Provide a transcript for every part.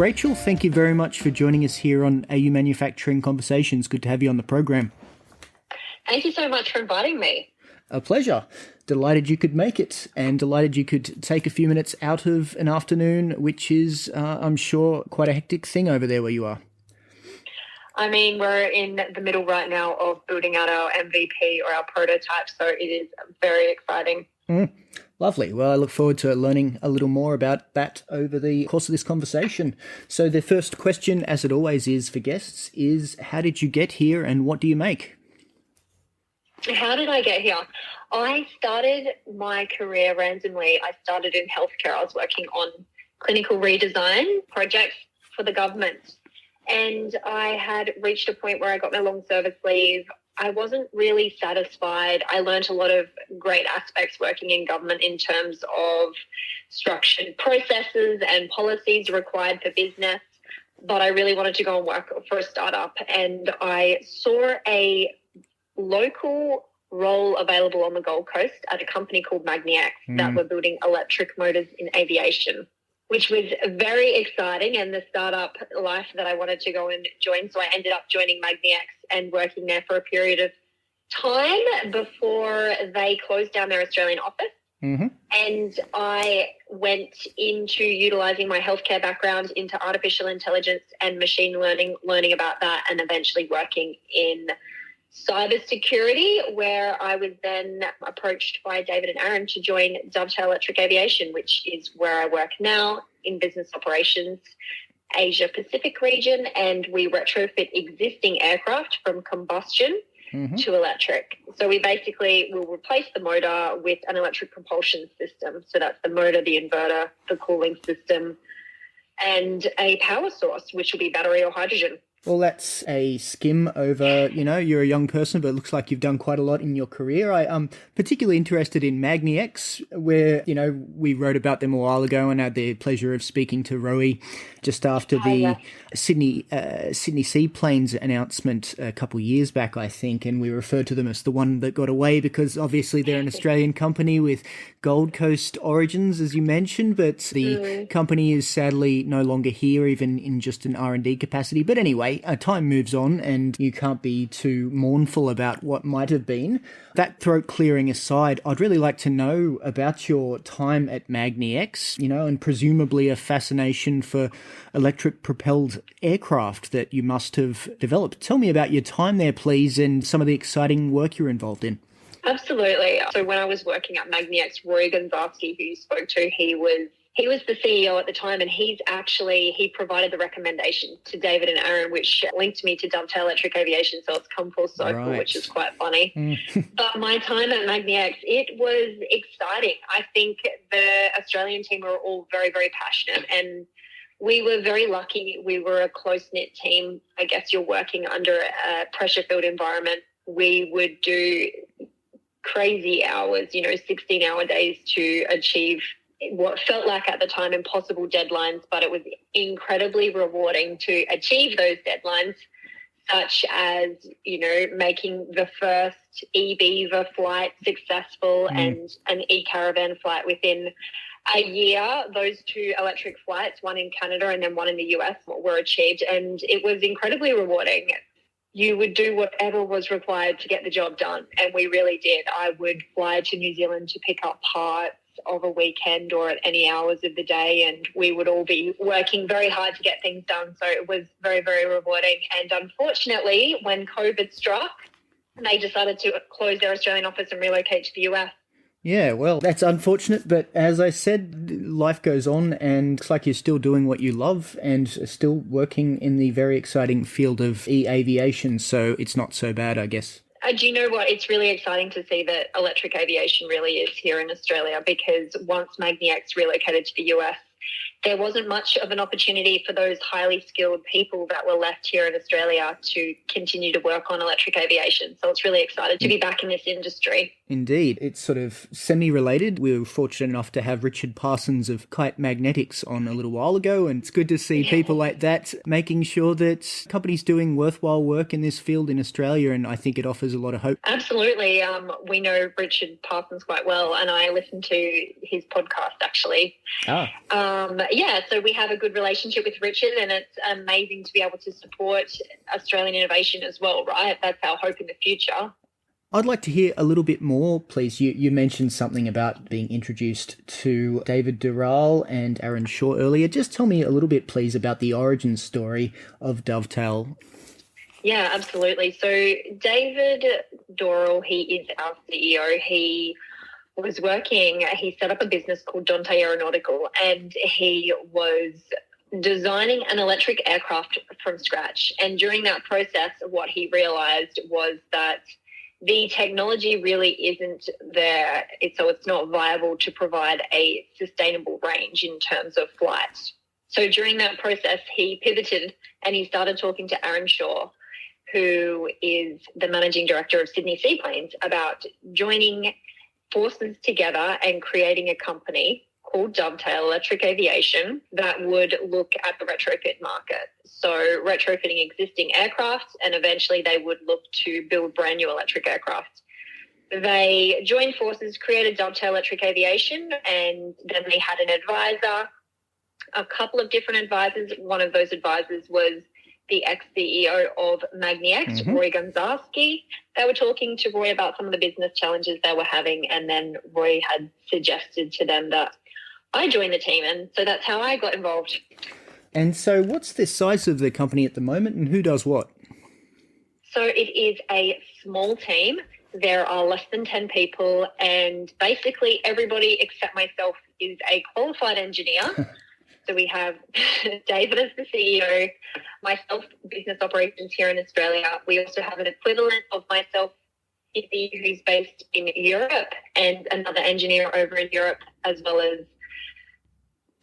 Rachael, thank you very much for joining us here on AU Manufacturing Conversations. Good to have you on the program. Thank you so much for inviting me. A pleasure. Delighted you could make it, and delighted you could take a few minutes out of an afternoon, which is, I'm sure, quite a hectic thing over there where you are. I mean, we're in the middle right now of building out our MVP or our prototype, so it is very exciting. Lovely. Well, I look forward to learning a little more about that over the course of this conversation. So the first question, as it always is for guests, is how did you get here and what do you make? How did I get here? I started my career randomly. I started in healthcare. I was working on clinical redesign projects for the government. And I had reached a point where I got my long service leave. I wasn't really satisfied. I learned a lot of great aspects working in government in terms of structured processes and policies required for business. But I really wanted to go and work for a startup. And I saw a local role available on the Gold Coast at a company called MagniX that were building electric motors in aviation, which was very exciting and the startup life that I wanted to go and join. So I ended up joining MagniX and working there for a period of time before they closed down their Australian office. And I went into utilising my healthcare background into artificial intelligence and machine learning about that, and eventually working in cybersecurity, where I was then approached by David and Aaron to join Dovetail Electric Aviation, which is where I work now in business operations, Asia Pacific region, and we retrofit existing aircraft from combustion to electric. So we basically will replace the motor with an electric propulsion system. So that's the motor, the inverter, the cooling system, and a power source, which will be battery or hydrogen. Well, that's a skim over, you're a young person, but it looks like you've done quite a lot in your career. I'm particularly interested in MagniX, where, we wrote about them a while ago and had the pleasure of speaking to Roe just after the Sydney Seaplanes announcement a couple of years back, I think, and we referred to them as the one that got away because obviously they're an Australian company with Gold Coast origins, as you mentioned, but the company is sadly no longer here, even in just an R&D capacity. But anyway, time moves on and you can't be too mournful about what might have been. That throat clearing aside, I'd really like to know about your time at MagniX, and presumably a fascination for electric propelled aircraft that you must have developed. Tell me about your time there, please, and some of the exciting work you're involved in. Absolutely. So when I was working at MagniX, Roy Gonzalski, who you spoke to, he was the CEO at the time, and he provided the recommendation to David and Aaron, which linked me to Dovetail Electric Aviation. So it's come full circle, which is quite funny. But my time at MagniX, it was exciting. I think the Australian team were all very, very passionate, and we were very lucky. We were a close-knit team. I guess you're working under a pressure-filled environment. We would do crazy hours, 16-hour days to achieve what felt like at the time impossible deadlines, but it was incredibly rewarding to achieve those deadlines, such as, making the first e-Beaver flight successful and an e-Caravan flight within a year. Those two electric flights, one in Canada and then one in the US, were achieved, and it was incredibly rewarding. You would do whatever was required to get the job done, and we really did. I would fly to New Zealand to pick up parts of a weekend or at any hours of the day, and we would all be working very hard to get things done. So it was very, very rewarding. And unfortunately, when COVID struck, they decided to close their Australian office and relocate to the US. Yeah, well, that's unfortunate, but as I said, life goes on, and it's like you're still doing what you love and still working in the very exciting field of e-aviation, so it's not so bad, I guess. Do you know what? It's really exciting to see that electric aviation really is here in Australia, because once MagniX relocated to the US, there wasn't much of an opportunity for those highly skilled people that were left here in Australia to continue to work on electric aviation. So it's really exciting to be back in this industry. Indeed. It's sort of semi-related. We were fortunate enough to have Richard Parsons of Kite Magnetics on a little while ago, and it's good to see people like that making sure that companies doing worthwhile work in this field in Australia, and I think it offers a lot of hope. Absolutely. We know Richard Parsons quite well, and I listened to his podcast, actually. So we have a good relationship with Richard, and it's amazing to be able to support Australian innovation as well, right? That's our hope in the future. I'd like to hear a little bit more, please. You mentioned something about being introduced to David Doral and Aaron Shaw earlier. Just tell me a little bit, please, about the origin story of Dovetail. Yeah, absolutely. So David Doral, he is our CEO. He set up a business called Dante Aeronautical, and he was designing an electric aircraft from scratch. And during that process, what he realized was that the technology really isn't there. So it's not viable to provide a sustainable range in terms of flight. So during that process, he pivoted and he started talking to Aaron Shaw, who is the managing director of Sydney Seaplanes, about joining forces together and creating a company called Dovetail Electric Aviation that would look at the retrofit market. So retrofitting existing aircraft, and eventually they would look to build brand new electric aircraft. They joined forces, created Dovetail Electric Aviation, and then they had an advisor, a couple of different advisors. One of those advisors was the ex-CEO of MagniX, Roy Gonzalski. They were talking to Roy about some of the business challenges they were having, and then Roy had suggested to them that I join the team, and so that's how I got involved. And so what's the size of the company at the moment, and who does what? So it is a small team. There are less than 10 people, and basically everybody except myself is a qualified engineer. So we have David as the CEO, myself, business operations here in Australia. We also have an equivalent of myself, who's based in Europe, and another engineer over in Europe, as well as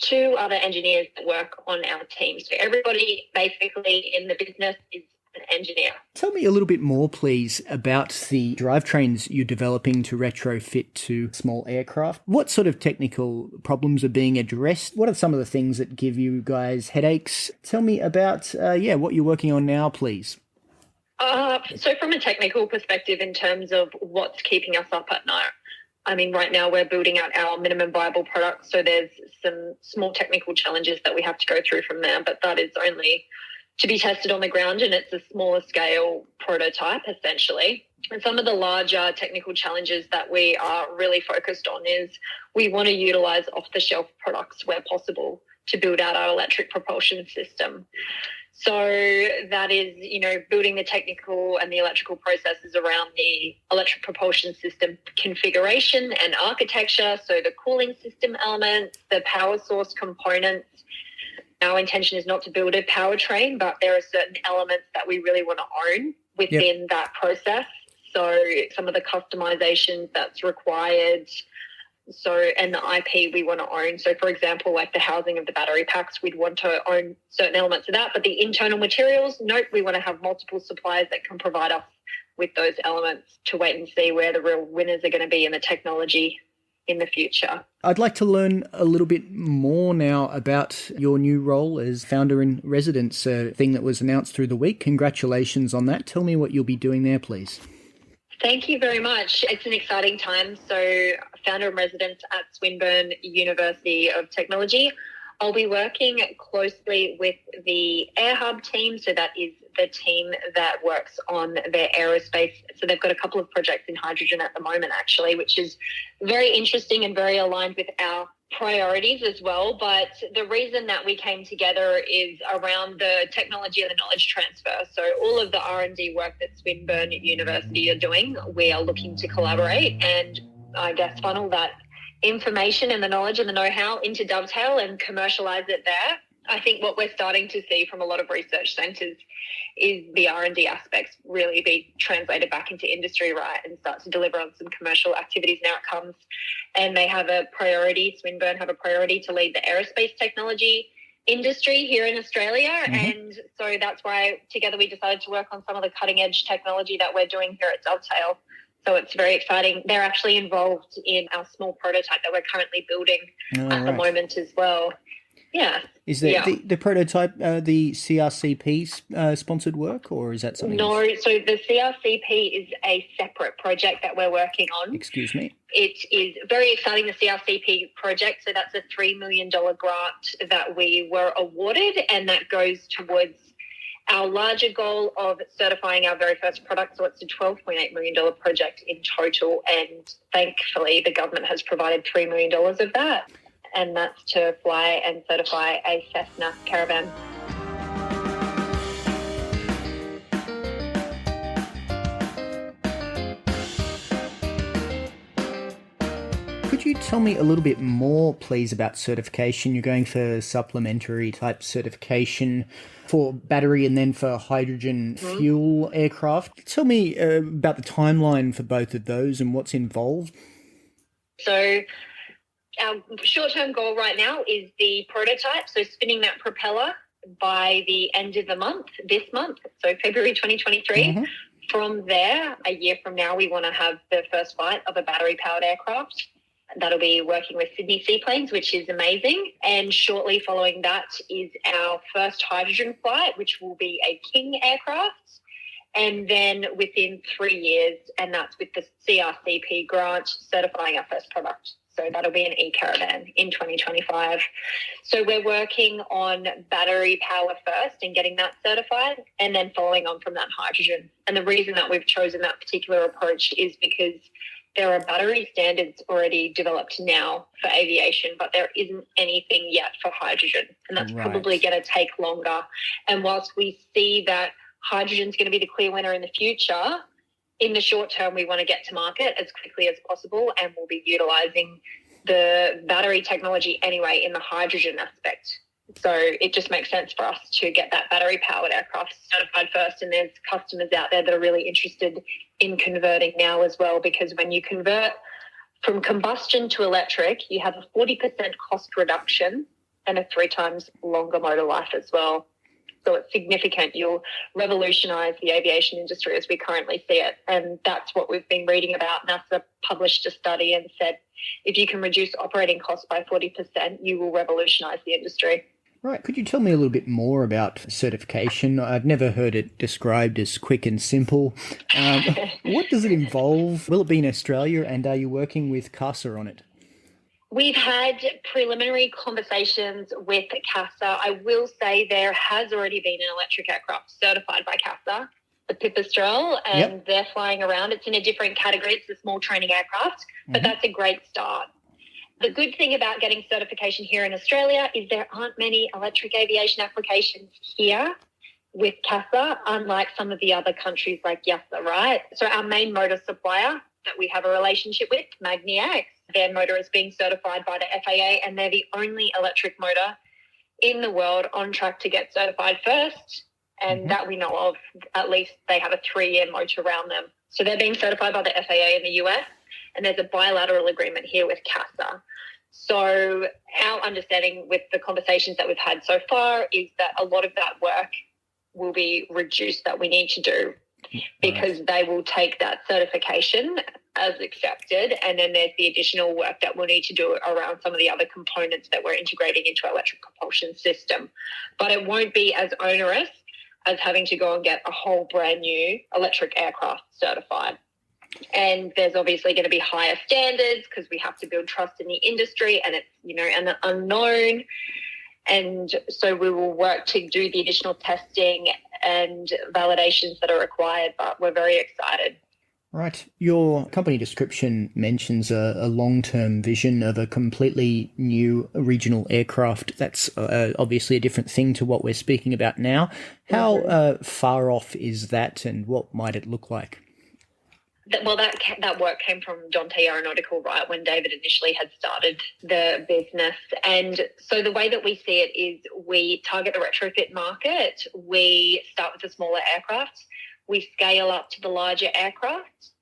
two other engineers that work on our team. So everybody basically in the business is an engineer. Tell me a little bit more, please, about the drivetrains you're developing to retrofit to small aircraft. What sort of technical problems are being addressed? What are some of the things that give you guys headaches? Tell me about, what you're working on now, please. So from a technical perspective, in terms of what's keeping us up at night, I mean, right now we're building out our minimum viable product, so there's some small technical challenges that we have to go through from there, but that is only to be tested on the ground, and it's a smaller scale prototype essentially. And some of the larger technical challenges that we are really focused on is we want to utilize off-the-shelf products where possible to build out our electric propulsion system. So that is, building the technical and the electrical processes around the electric propulsion system configuration and architecture. So the cooling system elements, the power source components. Our intention is not to build a powertrain, but there are certain elements that we really want to own within that process. So some of the customizations that's required. So, and the IP we want to own. So, for example, like the housing of the battery packs, we'd want to own certain elements of that. But the internal materials, nope, we want to have multiple suppliers that can provide us with those elements to wait and see where the real winners are going to be in the technology in the future. I'd like to learn a little bit more now about your new role as founder in residence, a thing that was announced through the week. Congratulations on that. Tell me what you'll be doing there, please. Thank you very much. It's an exciting time. So, founder in residence at Swinburne University of Technology. I'll be working closely with the Air Hub team. So that is the team that works on their aerospace. So they've got a couple of projects in hydrogen at the moment, actually, which is very interesting and very aligned with our priorities as well. But the reason that we came together is around the technology and the knowledge transfer. So all of the R&D work that Swinburne University are doing, we are looking to collaborate and I guess funnel that information and the knowledge and the know-how into Dovetail and commercialize it there. I think what we're starting to see from a lot of research centres is the R&D aspects really be translated back into industry, right, and start to deliver on some commercial activities and outcomes. And they have a priority, Swinburne have a priority to lead the aerospace technology industry here in Australia. And so that's why together we decided to work on some of the cutting edge technology that we're doing here at Dovetail. So it's very exciting. They're actually involved in our small prototype that we're currently building the moment as well. Yeah. Is that the prototype, the CRCP sponsored work, or is that something else? No, so the CRCP is a separate project that we're working on. Excuse me. It is very exciting, the CRCP project. So that's a $3 million grant that we were awarded, and that goes towards our larger goal of certifying our very first product. So it's a $12.8 million project in total, and thankfully the government has provided $3 million of that, and that's to fly and certify a Cessna Caravan. Could you tell me a little bit more, please, about certification? You're going for supplementary type certification for battery and then for hydrogen fuel aircraft. Tell me about the timeline for both of those and what's involved. So our short-term goal right now is the prototype, so spinning that propeller by the end of the month, this month, so February 2023. Mm-hmm. From there, a year from now, we want to have the first flight of a battery-powered aircraft. That'll be working with Sydney Seaplanes, which is amazing. And shortly following that is our first hydrogen flight, which will be a King aircraft. And then within 3 years, and that's with the CRCP grant, certifying our first product. So that'll be an e-caravan in 2025. So we're working on battery power first and getting that certified, and then following on from that hydrogen. And the reason that we've chosen that particular approach is because there are battery standards already developed now for aviation, but there isn't anything yet for hydrogen. And that's probably going to take longer. And whilst we see that hydrogen is going to be the clear winner in the future, in the short term, we want to get to market as quickly as possible, and we'll be utilising the battery technology anyway in the hydrogen aspect. So it just makes sense for us to get that battery-powered aircraft certified first, and there's customers out there that are really interested in converting now as well, because when you convert from combustion to electric, you have a 40% cost reduction and a 3 times longer motor life as well. So it's significant. You'll revolutionise the aviation industry as we currently see it, and that's what we've been reading about. NASA published a study and said if you can reduce operating costs by 40%, you will revolutionise the industry. Right. Could you tell me a little bit more about certification? I've never heard it described as quick and simple. What does it involve? Will it be in Australia, and are you working with CASA on it? We've had preliminary conversations with CASA. I will say there has already been an electric aircraft certified by CASA, the Pipistrel, and they're flying around. It's in a different category. It's a small training aircraft, but that's a great start. The good thing about getting certification here in Australia is there aren't many electric aviation applications here with CASA, unlike some of the other countries like YASA, right? So our main motor supplier that we have a relationship with, MagniX, their motor is being certified by the FAA, and they're the only electric motor in the world on track to get certified first, and that we know of. At least they have a 3-year motor around them. So they're being certified by the FAA in the US, and there's a bilateral agreement here with CASA. So our understanding with the conversations that we've had so far is that a lot of that work will be reduced that we need to do, because they will take that certification as accepted, and then there's the additional work that we'll need to do around some of the other components that we're integrating into our electric propulsion system. But it won't be as onerous as having to go and get a whole brand new electric aircraft certified. And there's obviously going to be higher standards because we have to build trust in the industry, and it's, an unknown. And so we will work to do the additional testing and validations that are required, but we're very excited. Right. Your company description mentions a long-term vision of a completely new regional aircraft. That's obviously a different thing to what we're speaking about now. How far off is that, and what might it look like? Well, that work came from Dante Aeronautical, right, when David initially had started the business. And so the way that we see it is we target the retrofit market. We start with the smaller aircraft. We scale up to the larger aircraft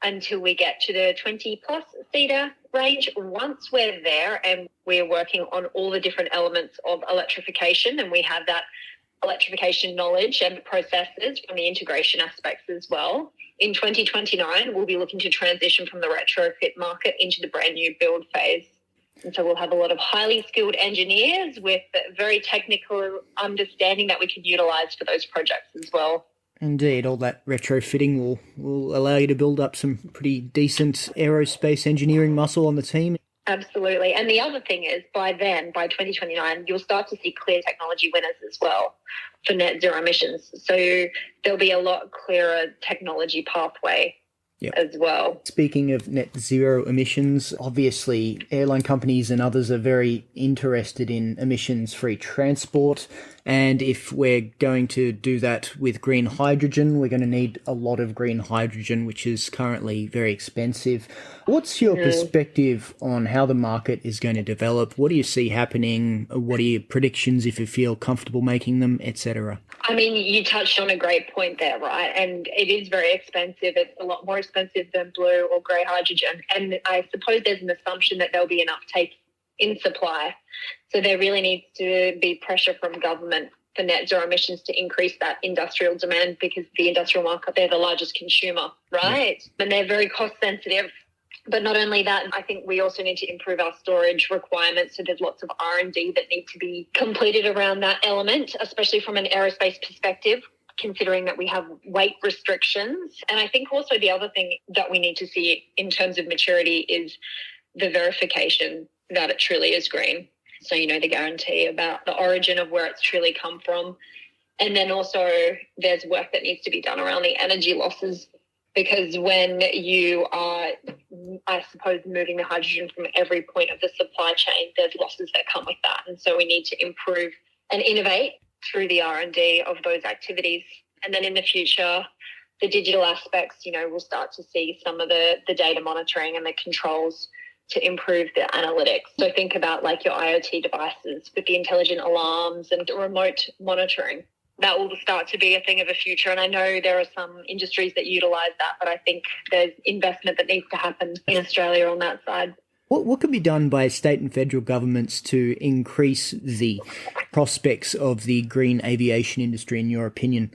until we get to the 20-plus seater range. Once we're there and we're working on all the different elements of electrification, and we have that electrification knowledge and processes from the integration aspects as well, in 2029, we'll be looking to transition from the retrofit market into the brand new build phase. And so we'll have a lot of highly skilled engineers with very technical understanding that we can utilise for those projects as well. Indeed, all that retrofitting will allow you to build up some pretty decent aerospace engineering muscle on the team. Absolutely. And the other thing is, by then, by 2029, you'll start to see clear technology winners as well for net zero emissions. So there'll be a lot clearer technology pathway as well. Speaking of net zero emissions, obviously airline companies and others are very interested in emissions-free transport. And if we're going to do that with green hydrogen, we're going to need a lot of green hydrogen, which is currently very expensive. What's your perspective on how the market is going to develop? What do you see happening? What are your predictions if you feel comfortable making them, etc.? I mean, you touched on a great point there, right? And it is very expensive. It's a lot more expensive than blue or grey hydrogen. And I suppose there's an assumption that there'll be an uptake in supply. So there really needs to be pressure from government for net zero emissions to increase that industrial demand, because the industrial market, they're the largest consumer, right? Yeah. And they're very cost sensitive. But not only that, I think we also need to improve our storage requirements. So there's lots of R&D that need to be completed around that element, especially from an aerospace perspective, considering that we have weight restrictions. And I think also the other thing that we need to see in terms of maturity is the verification that it truly is green. So, the guarantee about the origin of where it's truly come from. And then also there's work that needs to be done around the energy losses, because when you are, I suppose, moving the hydrogen from every point of the supply chain, there's losses that come with that. And so we need to improve and innovate through the R&D of those activities. And then in the future, the digital aspects, we'll start to see some of the data monitoring and the controls to improve the analytics. So think about like your IoT devices with the intelligent alarms and remote monitoring. That will start to be a thing of the future. And I know there are some industries that utilise that, but I think there's investment that needs to happen in Australia on that side. What can be done by state and federal governments to increase the prospects of the green aviation industry, in your opinion?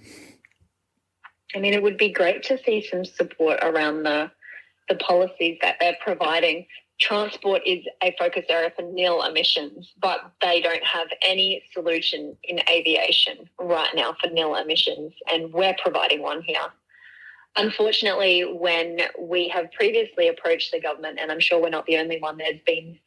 I mean, it would be great to see some support around the policies that they're providing. Transport is a focus area for nil emissions, but they don't have any solution in aviation right now for nil emissions, and we're providing one here. Unfortunately, when we have previously approached the government, and I'm sure we're not the only one, there's been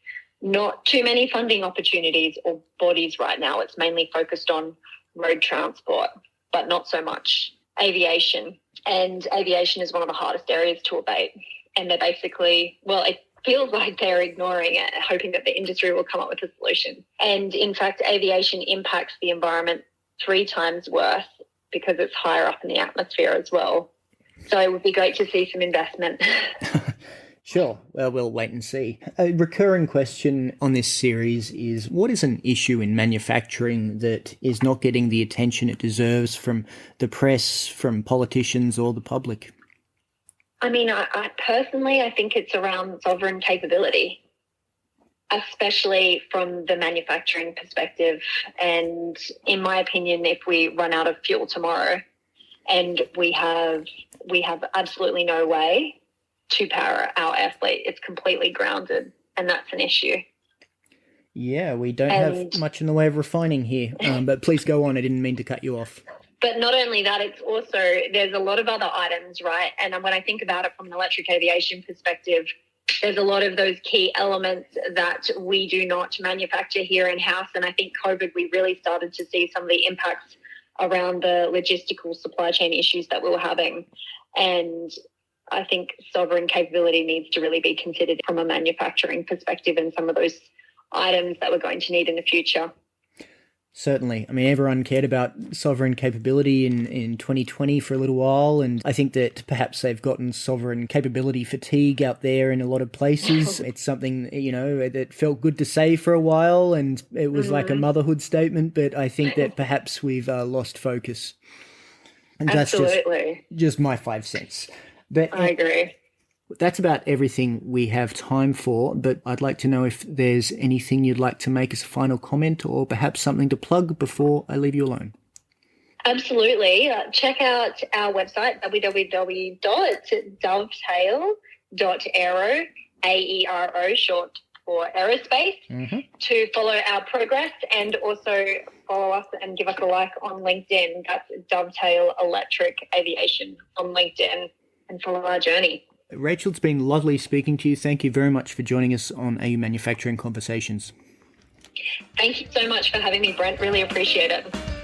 not too many funding opportunities or bodies right now. It's mainly focused on road transport, but not so much aviation. And aviation is one of the hardest areas to abate. And they're basically, it feels like they're ignoring it, hoping that the industry will come up with a solution. And in fact, aviation impacts the environment 3 times worse because it's higher up in the atmosphere as well. So it would be great to see some investment. Sure. Well, we'll wait and see. A recurring question on this series is, what is an issue in manufacturing that is not getting the attention it deserves from the press, from politicians or the public? I mean, I personally, I think it's around sovereign capability, especially from the manufacturing perspective. And in my opinion, if we run out of fuel tomorrow and we have absolutely no way to power our air fleet, it's completely grounded, and that's an issue. Yeah, we don't have much in the way of refining here, but please go on. I didn't mean to cut you off. But not only that, it's also, there's a lot of other items, right? And when I think about it from an electric aviation perspective, there's a lot of those key elements that we do not manufacture here in-house. And I think COVID, we really started to see some of the impacts around the logistical supply chain issues that we were having. And I think sovereign capability needs to really be considered from a manufacturing perspective and some of those items that we're going to need in the future. Certainly. I mean, everyone cared about sovereign capability in 2020 for a little while, and I think that perhaps they've gotten sovereign capability fatigue out there in a lot of places. It's something, that felt good to say for a while, and it was like a motherhood statement, but I think that perhaps we've lost focus. And Absolutely. That's just my 5 cents. But I agree. That's about everything we have time for, but I'd like to know if there's anything you'd like to make as a final comment, or perhaps something to plug before I leave you alone. Absolutely. Check out our website, www.dovetail.aero, AERO short, for aerospace, to follow our progress and also follow us and give us a like on LinkedIn. That's Dovetail Electric Aviation on LinkedIn, and follow our journey. Rachel, it's been lovely speaking to you. Thank you very much for joining us on AU Manufacturing Conversations. Thank you so much for having me, Brent. Really appreciate it.